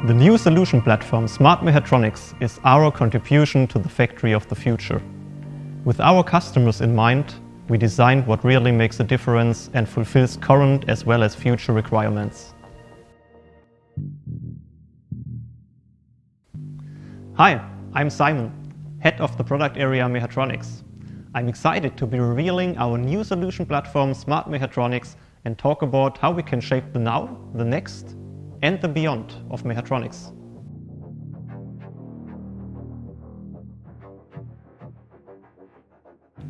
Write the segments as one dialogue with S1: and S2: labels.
S1: The new solution platform Smart MechatroniX is our contribution to the factory of the future. With our customers in mind, we designed what really makes a difference and fulfills current as well as future requirements. Hi, I'm Simon, head of the product area Mechatronics. I'm excited to be revealing our new solution platform Smart MechatroniX and talk about how we can shape the now, the next, and the beyond of mechatronics.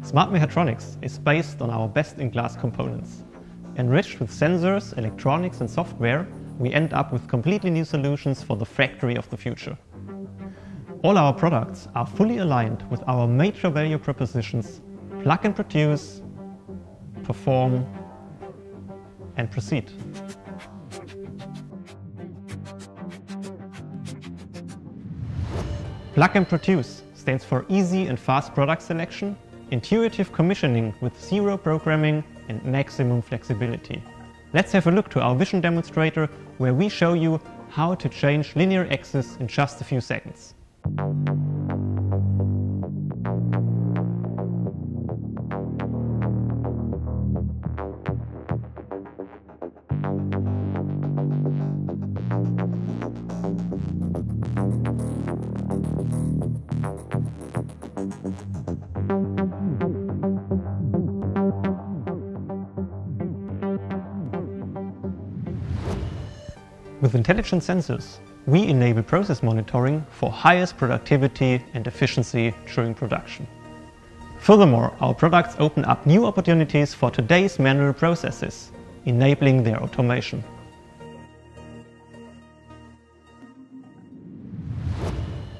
S1: Smart MechatroniX is based on our best-in-class components. Enriched with sensors, electronics and software, we end up with completely new solutions for the factory of the future. All our products are fully aligned with our major value propositions: plug and produce, perform and proceed. Plug and produce stands for easy and fast product selection, intuitive commissioning with zero programming and maximum flexibility. Let's have a look to our vision demonstrator where we show you how to change linear axes in just a few seconds. With intelligent sensors, we enable process monitoring for highest productivity and efficiency during production. Furthermore, our products open up new opportunities for today's manual processes, enabling their automation.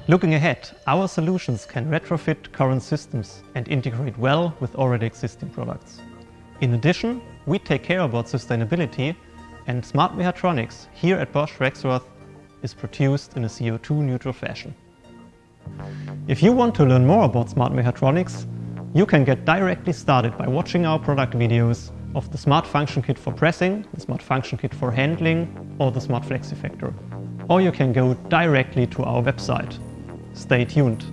S1: Looking ahead, our solutions can retrofit current systems and integrate well with already existing products. In addition, we take care about sustainability, and Smart MechatroniX here at Bosch Rexroth is produced in a CO2 neutral fashion. If you want to learn more about Smart MechatroniX, you can get directly started by watching our product videos of the Smart Function Kit for pressing, the Smart Function Kit for handling, or the Smart Flexifactor. Or you can go directly to our website. Stay tuned.